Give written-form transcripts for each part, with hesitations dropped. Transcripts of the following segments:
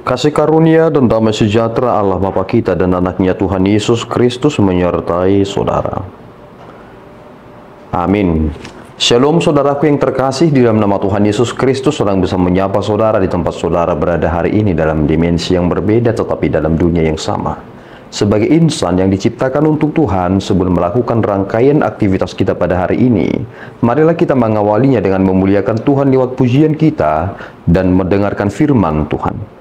Kasih karunia dan damai sejahtera Allah Bapa kita dan anaknya Tuhan Yesus Kristus menyertai saudara. Amin. Shalom saudaraku yang terkasih, di dalam nama Tuhan Yesus Kristus sedang bisa menyapa saudara di tempat saudara berada hari ini dalam dimensi yang berbeda tetapi dalam dunia yang sama. Sebagai insan yang diciptakan untuk Tuhan, sebelum melakukan rangkaian aktivitas kita pada hari ini, marilah kita mengawalinya dengan memuliakan Tuhan lewat pujian kita dan mendengarkan firman Tuhan.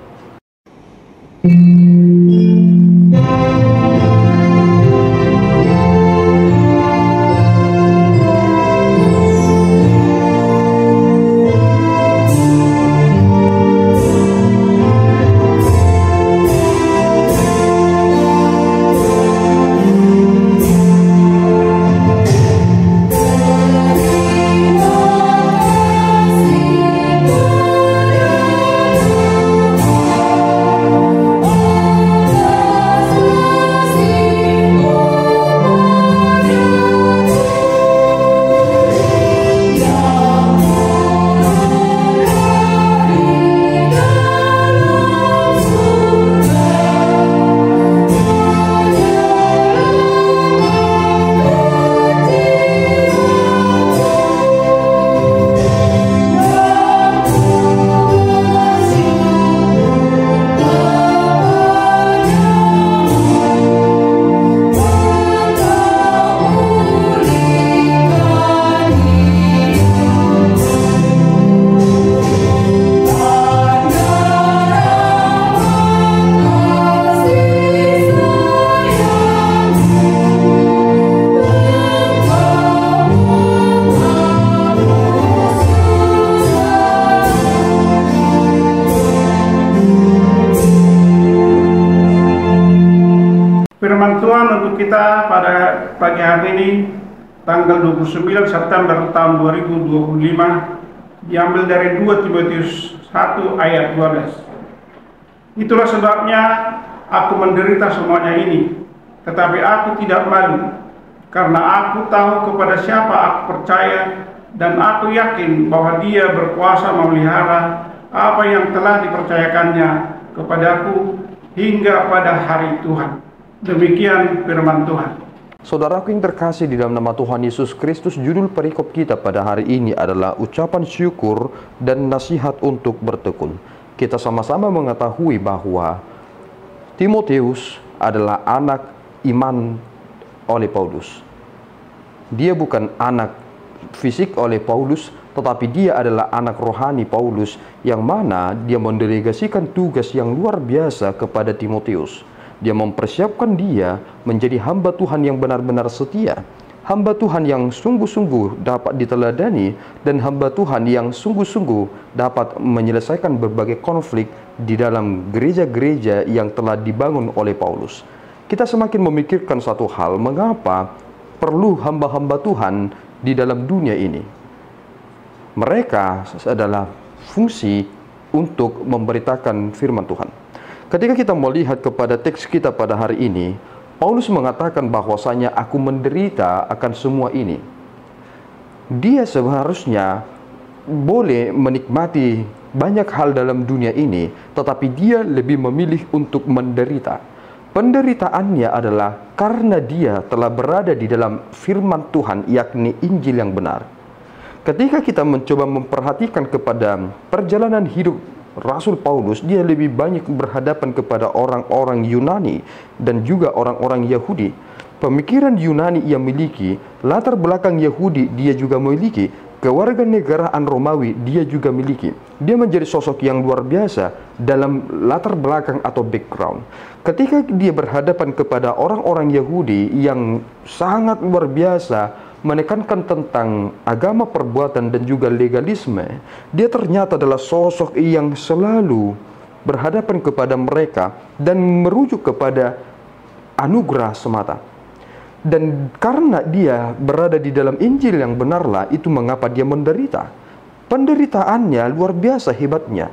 Firman Tuhan untuk kita pada pagi hari ini, tanggal 29 September tahun 2025, diambil dari 2 Timotius 1 ayat 12. Itulah sebabnya aku menderita semuanya ini, tetapi aku tidak malu, karena aku tahu kepada siapa aku percaya, dan aku yakin bahwa Dia berkuasa memelihara apa yang telah dipercayakannya kepadaku hingga pada hari Tuhan. Demikian firman Tuhan. Saudaraku yang terkasih di dalam nama Tuhan Yesus Kristus, judul perikop kita pada hari ini adalah ucapan syukur dan nasihat untuk bertekun. Kita sama-sama mengetahui bahwa Timotius adalah anak iman oleh Paulus. Dia bukan anak fisik oleh Paulus, tetapi dia adalah anak rohani Paulus, yang mana dia mendelegasikan tugas yang luar biasa kepada Timotius. Dia mempersiapkan dia menjadi hamba Tuhan yang benar-benar setia, hamba Tuhan yang sungguh-sungguh dapat diteladani, dan hamba Tuhan yang sungguh-sungguh dapat menyelesaikan berbagai konflik di dalam gereja-gereja yang telah dibangun oleh Paulus. Kita semakin memikirkan satu hal, mengapa perlu hamba-hamba Tuhan di dalam dunia ini. Mereka adalah fungsi untuk memberitakan firman Tuhan. Ketika kita melihat kepada teks kita pada hari ini, Paulus mengatakan bahwasanya aku menderita akan semua ini. Dia seharusnya boleh menikmati banyak hal dalam dunia ini, tetapi dia lebih memilih untuk menderita. Penderitaannya adalah karena dia telah berada di dalam firman Tuhan, yakni Injil yang benar. Ketika kita mencoba memperhatikan kepada perjalanan hidup Rasul Paulus, dia lebih banyak berhadapan kepada orang-orang Yunani dan juga orang-orang Yahudi. Pemikiran Yunani ia miliki, latar belakang Yahudi dia juga miliki, kewarganegaraan Romawi dia juga miliki. Dia menjadi sosok yang luar biasa dalam latar belakang atau background. Ketika dia berhadapan kepada orang-orang Yahudi yang sangat luar biasa, menekankan tentang agama perbuatan dan juga legalisme, dia ternyata adalah sosok yang selalu berhadapan kepada mereka dan merujuk kepada anugerah semata. Dan karena dia berada di dalam Injil yang benarlah, itu mengapa dia menderita. Penderitaannya luar biasa hebatnya.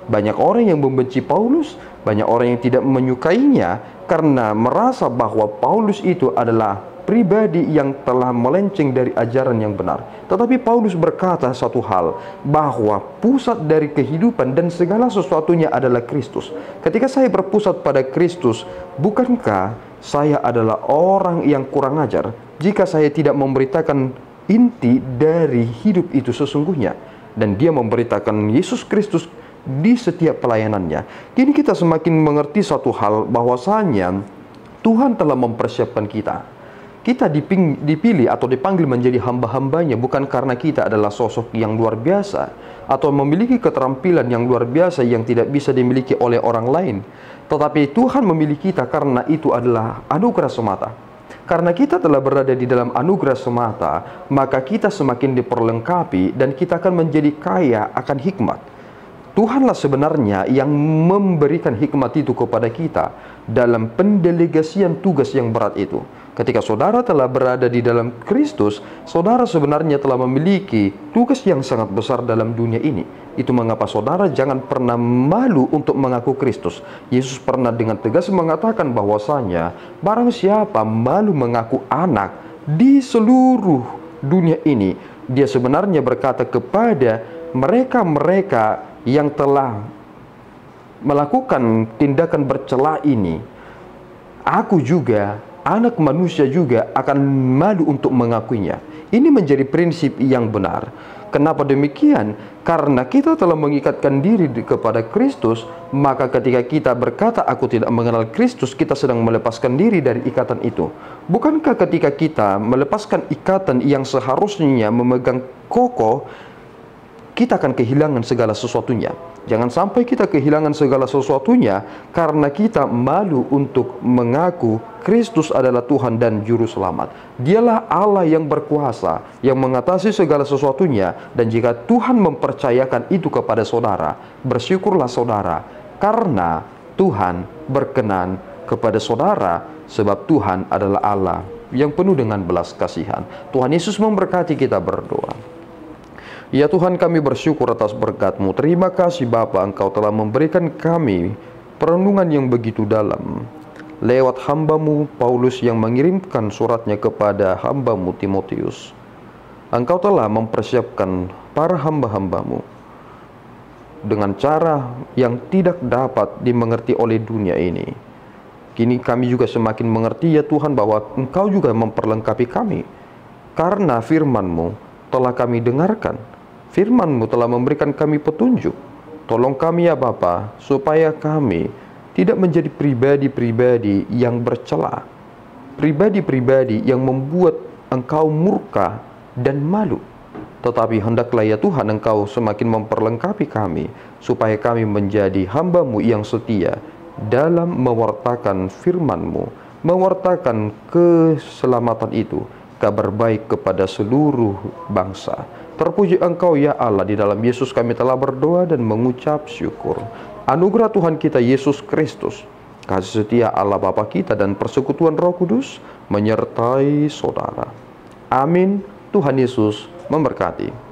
Banyak orang yang membenci Paulus, banyak orang yang tidak menyukainya karena merasa bahwa Paulus itu adalah pribadi yang telah melenceng dari ajaran yang benar. Tetapi Paulus berkata satu hal, bahwa pusat dari kehidupan dan segala sesuatunya adalah Kristus. Ketika saya berpusat pada Kristus, bukankah saya adalah orang yang kurang ajar jika saya tidak memberitakan inti dari hidup itu sesungguhnya? Dan dia memberitakan Yesus Kristus di setiap pelayanannya. Kini kita semakin mengerti satu hal, bahwasanya Tuhan telah mempersiapkan kita. Kita dipilih atau dipanggil menjadi hamba-hambanya bukan karena kita adalah sosok yang luar biasa atau memiliki keterampilan yang luar biasa yang tidak bisa dimiliki oleh orang lain. Tetapi Tuhan memilih kita karena itu adalah anugerah semata. Karena kita telah berada di dalam anugerah semata, maka kita semakin diperlengkapi dan kita akan menjadi kaya akan hikmat. Tuhanlah sebenarnya yang memberikan hikmat itu kepada kita dalam pendelegasian tugas yang berat itu. Ketika saudara telah berada di dalam Kristus, saudara sebenarnya telah memiliki tugas yang sangat besar dalam dunia ini. Itu mengapa saudara jangan pernah malu untuk mengaku Kristus. Yesus pernah dengan tegas mengatakan bahwasanya barang siapa malu mengaku anak di seluruh dunia ini, dia sebenarnya berkata kepada mereka-mereka yang telah melakukan tindakan bercela ini, aku juga, anak manusia juga akan malu untuk mengakuinya. Ini menjadi prinsip yang benar. Kenapa demikian? Karena kita telah mengikatkan diri kepada Kristus, maka ketika kita berkata aku tidak mengenal Kristus, kita sedang melepaskan diri dari ikatan itu. Bukankah ketika kita melepaskan ikatan yang seharusnya memegang kokoh, kita akan kehilangan segala sesuatunya. Jangan sampai kita kehilangan segala sesuatunya karena kita malu untuk mengaku Kristus adalah Tuhan dan Juru Selamat. Dialah Allah yang berkuasa, yang mengatasi segala sesuatunya. Dan jika Tuhan mempercayakan itu kepada saudara, bersyukurlah saudara, karena Tuhan berkenan kepada saudara, sebab Tuhan adalah Allah yang penuh dengan belas kasihan. Tuhan Yesus memberkati, kita berdoa. Ya Tuhan, kami bersyukur atas berkat-Mu. Terima kasih Bapa, Engkau telah memberikan kami perenungan yang begitu dalam lewat hamba-Mu Paulus yang mengirimkan suratnya kepada hamba-Mu Timotius. Engkau telah mempersiapkan para hamba-hamba-Mu dengan cara yang tidak dapat dimengerti oleh dunia ini. Kini kami juga semakin mengerti ya Tuhan, bahwa Engkau juga memperlengkapi kami, karena firman-Mu telah kami dengarkan. Firman-Mu telah memberikan kami petunjuk. Tolong kami ya Bapa, supaya kami tidak menjadi pribadi-pribadi yang bercela, pribadi-pribadi yang membuat Engkau murka dan malu. Tetapi hendaklah ya Tuhan, Engkau semakin memperlengkapi kami, supaya kami menjadi hamba-Mu yang setia dalam mewartakan firman-Mu, mewartakan keselamatan itu, kabar baik kepada seluruh bangsa. Terpuji Engkau ya Allah, di dalam Yesus kami telah berdoa dan mengucap syukur. Anugerah Tuhan kita Yesus Kristus, kasih setia Allah Bapa kita, dan persekutuan Roh Kudus menyertai saudara. Amin. Tuhan Yesus memberkati.